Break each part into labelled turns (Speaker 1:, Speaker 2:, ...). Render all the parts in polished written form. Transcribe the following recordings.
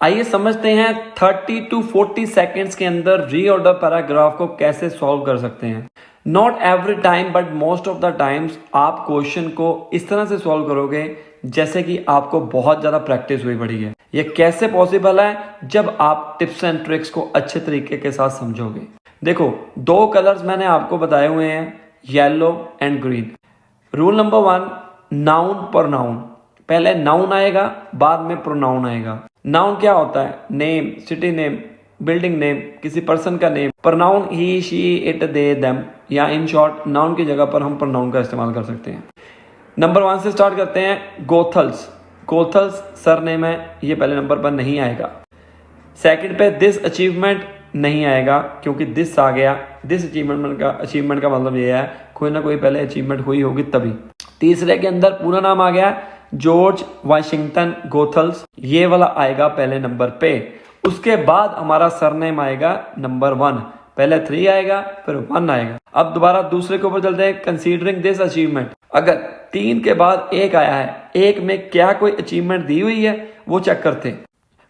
Speaker 1: आइए समझते हैं 30 to 40 सेकेंड्स के अंदर रीऑर्डर पैराग्राफ को कैसे सॉल्व कर सकते हैं। Not every time but most of the times आप क्वेश्चन को इस तरह से सॉल्व करोगे जैसे कि आपको बहुत ज्यादा प्रैक्टिस हुई पड़ी है। ये कैसे पॉसिबल है? जब आप टिप्स एंड ट्रिक्स को अच्छे तरीके के साथ समझोगे। देखो, दो कलर्स मैंने आपको बताए हुए हैं, yellow and green. Rule number 1, noun pronoun. पहले नाउन आएगा, बाद में प्रोनाउन आएगा। नाउन क्या होता है? Name, city name, building name, किसी पर्सन का name. Pronoun he, she, it, they, them, या इन शॉर्ट नाउन की जगह पर हम प्रोनाउन का इस्तेमाल कर सकते हैं। नंबर 1 से स्टार्ट करते हैं। गोथल्स। गोथल्स सर नेम है, ये पहले नंबर पर नहीं आएगा। सेकंड पे दिस अचीवमेंट नहीं आएगा क्योंकि दिस आ गया। दिस अचीवमेंट का मतलब ये है कोई ना कोई पहले अचीवमेंट हुई होगी तभी। तीसरे के अंदर पूरा नाम आ गया, जॉर्ज वाशिंगटन गोथल्स, ये वाला आएगा पहले नंबर पे। उसके बाद हमारा सरनेम आएगा नंबर 1। पहले 3 आएगा फिर 1 आएगा। अब दोबारा दूसरे के ऊपर चलते हैं। कंसीडरिंग दिस अचीवमेंट, अगर 3 के बाद 1 आया है, 1 में क्या कोई अचीवमेंट दी हुई है वो चेक करते हैं।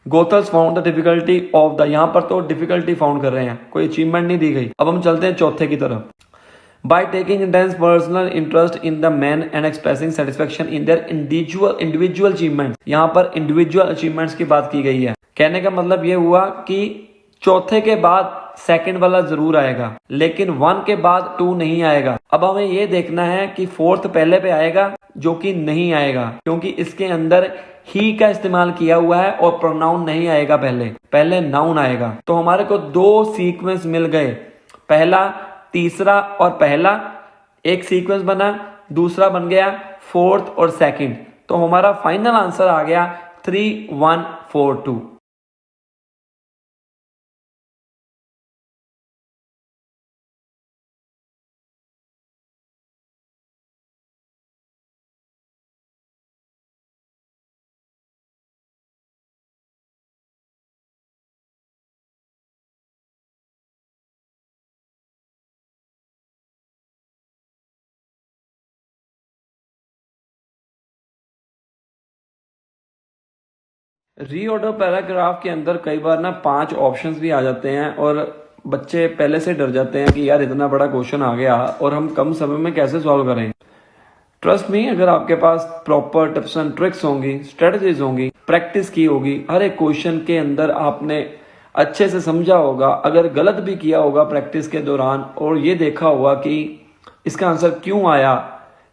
Speaker 1: Goethals found the difficulty of the, यहां पर तो डिफिकल्टी फाउंड कर रहे हैं, कोई अचीवमेंट नहीं दी गई। अब हम चलते हैं चौथे की तरफ। By taking intense personal interest in the men and expressing satisfaction in their individual achievements, यहाँ पर individual achievements की बात की गई है। कहने का मतलब ये हुआ कि चौथे के बाद सेकंड वाला जरूर आएगा, लेकिन 1 के बाद 2 नहीं आएगा। अब हमें ये देखना है कि 4th पहले पे आएगा, जो कि नहीं आएगा क्योंकि इसके अंदर ही का इस्तेमाल किया हुआ है और प्रोनाउन नहीं आएगा, पहले नाउन आएगा। तो हमारे को 2 सीक्वेंस मिल गए, पहला, तीसरा और पहला एक सीक्वेंस बना, दूसरा बन गया 4th और 2nd। तो हमारा फाइनल आंसर आ गया 3142। रीऑर्डर पैराग्राफ के अंदर कई बार ना 5 ऑप्शंस भी आ जाते हैं और बच्चे पहले से डर जाते हैं कि यार इतना बड़ा क्वेश्चन आ गया और हम कम समय में कैसे सॉल्व करें। ट्रस्ट मी, अगर आपके पास प्रॉपर टिप्स एंड ट्रिक्स होंगी, स्ट्रेटजीज होंगी, प्रैक्टिस की होगी, हर एक क्वेश्चन के अंदर आपने अच्छे से समझा होगा, अगर गलत भी किया होगा प्रैक्टिस के दौरान और ये देखा होगा कि इसका आंसर क्यों आया,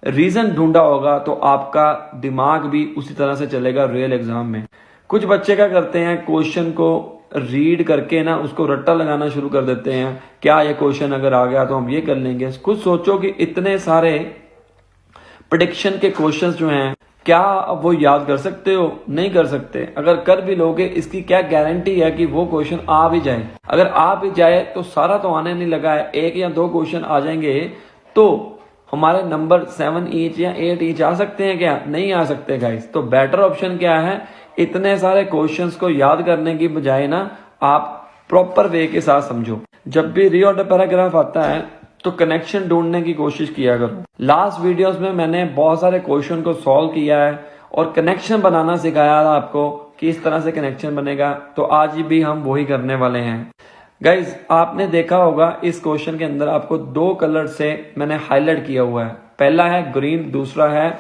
Speaker 1: रीजन ढूंढा होगा, तो आपका दिमाग भी उसी तरह से चलेगा रियल एग्जाम में। कुछ बच्चे क्या करते हैं, क्वेश्चन को रीड करके ना उसको रट्टा लगाना शुरू कर देते हैं, क्या ये क्वेश्चन अगर आ गया तो हम ये कर लेंगे। कुछ सोचो कि इतने सारे प्रेडिक्शन के क्वेश्चंस जो हैं, क्या वो याद कर सकते हो? नहीं कर सकते। अगर कर भी लोगे, इसकी क्या गारंटी है कि वो क्वेश्चन आ भी जाए? अगर आ भी जाए तो सारा तो आने नहीं लगा है, 1 या 2 क्वेश्चन आ जाएंगे तो हमारे नंबर 7 ईच या 8 ईच आ सकते हैं क्या? नहीं आ सकते गाइस। तो बेटर ऑप्शन क्या है, इतने सारे क्वेश्चंस को याद करने की बजाय ना आप प्रॉपर वे के साथ समझो। जब भी रीऑर्डर पैराग्राफ आता है तो कनेक्शन ढूंढने की कोशिश किया करो। लास्ट वीडियोस में मैंने बहुत सारे क्वेश्चन को सॉल्व किया है और कनेक्शन बनाना सिखाया था आपको कि इस तरह से कनेक्शन बनेगा, तो आज भी हम वही करने वाले हैं। गाइज, आपने देखा होगा इस क्वेश्चन के अंदर आपको 2 कलर से मैंने हाईलाइट किया हुआ है, पहला है ग्रीन, दूसरा है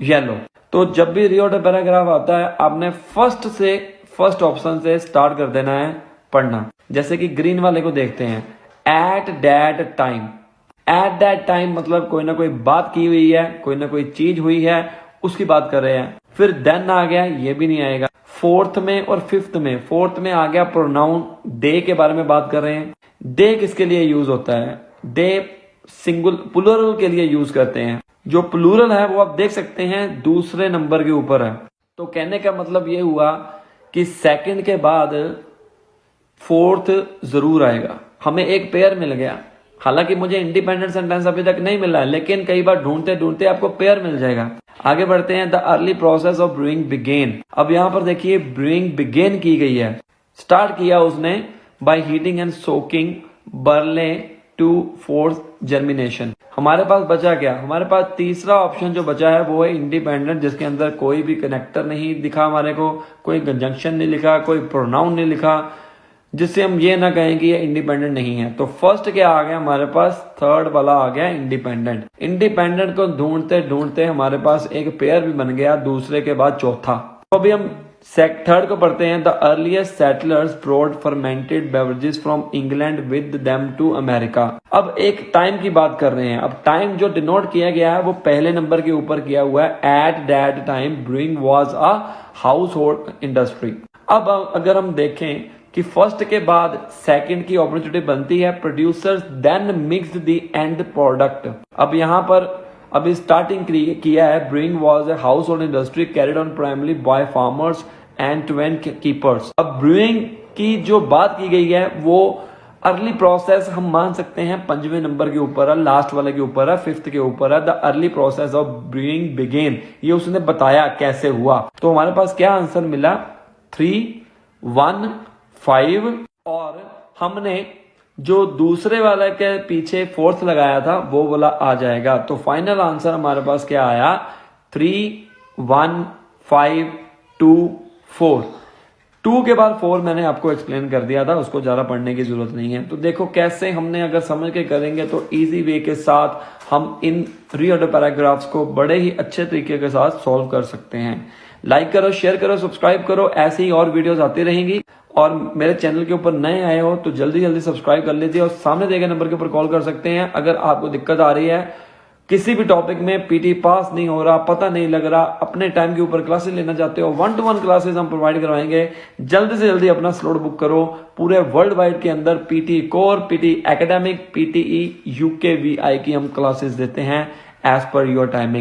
Speaker 1: येलो। तो जब भी रीऑर्डर पैराग्राफ आता है आपने फर्स्ट ऑप्शन से स्टार्ट कर देना है पढ़ना। जैसे कि ग्रीन वाले को देखते हैं, at that time. At that time मतलब कोई ना कोई बात की हुई है, कोई ना कोई चीज हुई है, उसकी बात कर रहे हैं। फिर देन आ गया, ये भी नहीं आएगा। 4th में और 5th में, 4th में आ गया प्रोनाउन, दे के बारे में बात कर रहे हैं। दे किसके लिए यूज होता है? दे प्लूरल के लिए यूज करते हैं। जो प्लूरल है वो आप देख सकते हैं दूसरे नंबर के ऊपर है। तो कहने का मतलब ये हुआ कि 2nd के बाद 4th जरूर आएगा। हमें एक पेयर मिल गया, हालांकि मुझे इंडिपेंडेंट सेंटेंस अभी तक नहीं मिला है, लेकिन कई बार ढूंढते ढूंढते आपको पेयर मिल जाएगा। आगे बढ़ते हैं। The early process of brewing began. अब यहां पर देखिए ब्रूइंग बिगेन की गई है, स्टार्ट किया उसने by heating and soaking barley to force germination. हमारे पास बचा क्या, हमारे पास तीसरा ऑप्शन जो बचा है वो है इंडिपेंडेंट, जिसके अंदर कोई भी कनेक्टर नहीं दिखा हमारे को, कोई कंजंक्शन नहीं लिखा, कोई प्रोनाउन नहीं लिखा, जिससे हम ये ना कहें कि ये इंडिपेंडेंट नहीं है। तो फर्स्ट क्या आ गया हमारे पास, थर्ड वाला आ गया इंडिपेंडेंट। इंडिपेंडेंट को ढूंढते ढूंढते हमारे पास एक पेयर भी बन गया, दूसरे के बाद चौथा। तो अभी हम थर्ड को पढ़ते हैं। The earliest settlers brought fermented beverages from England with them to America. अब एक टाइम की बात कर रहे हैं। अब टाइम जो डिनोट किया गया है वो पहले नंबर के ऊपर किया हुआ है। At that time brewing was a house hold industry. अब अगर हम देखें कि फर्स्ट के बाद सेकंड की अपॉर्चुनिटी बनती है, producers then mix the end product. अब यहां पर अभी स्टार्टिंग किया है, brewing was a household industry carried on primarily by farmers and to and keepers. अब ब्रूइंग की जो बात की गई है वो अर्ली प्रोसेस हम मान सकते हैं 5वें नंबर के ऊपर है, लास्ट वाले के ऊपर है, 5th के ऊपर है। The early process of brewing began, ये उसने बताया कैसे हुआ। तो हमारे पास क्या आंसर मिला, 3, 1, 5। और हमने जो दूसरे वाले के पीछे फोर्थ लगाया था वो वाला आ जाएगा। तो फाइनल आंसर हमारे पास क्या आया, 3, 1, 5, 2, 4। 2 के बाद 4 मैंने आपको एक्सप्लेन कर दिया था, उसको ज्यादा पढ़ने की जरूरत नहीं है। तो देखो कैसे हमने अगर समझ के करेंगे तो इजी वे के साथ हम इन रीऑर्डर पैराग्राफ्स को बड़े ही अच्छे तरीके के साथ सॉल्व कर सकते हैं। लाइक करो, शेयर करो, सब्सक्राइब करो, ऐसी ही और वीडियोस आती रहेंगी। और मेरे चैनल के ऊपर नए आए हो तो जल्दी जल्दी सब्सक्राइब कर लीजिए और सामने दिए गए नंबर के ऊपर कॉल कर सकते हैं। अगर आपको दिक्कत आ रही है किसी भी टॉपिक में, पीटी पास नहीं हो रहा, पता नहीं लग रहा, अपने टाइम के ऊपर क्लासेस लेना चाहते हो, 1-to-1 क्लासेस हम प्रोवाइड करवाएंगे। जल्दी से जल्दी अपना स्लॉट बुक करो। पूरे वर्ल्ड वाइड के अंदर PT core, PT academic, PTE, UKVI की हम क्लासेस देते हैं एज पर योर टाइमिंग।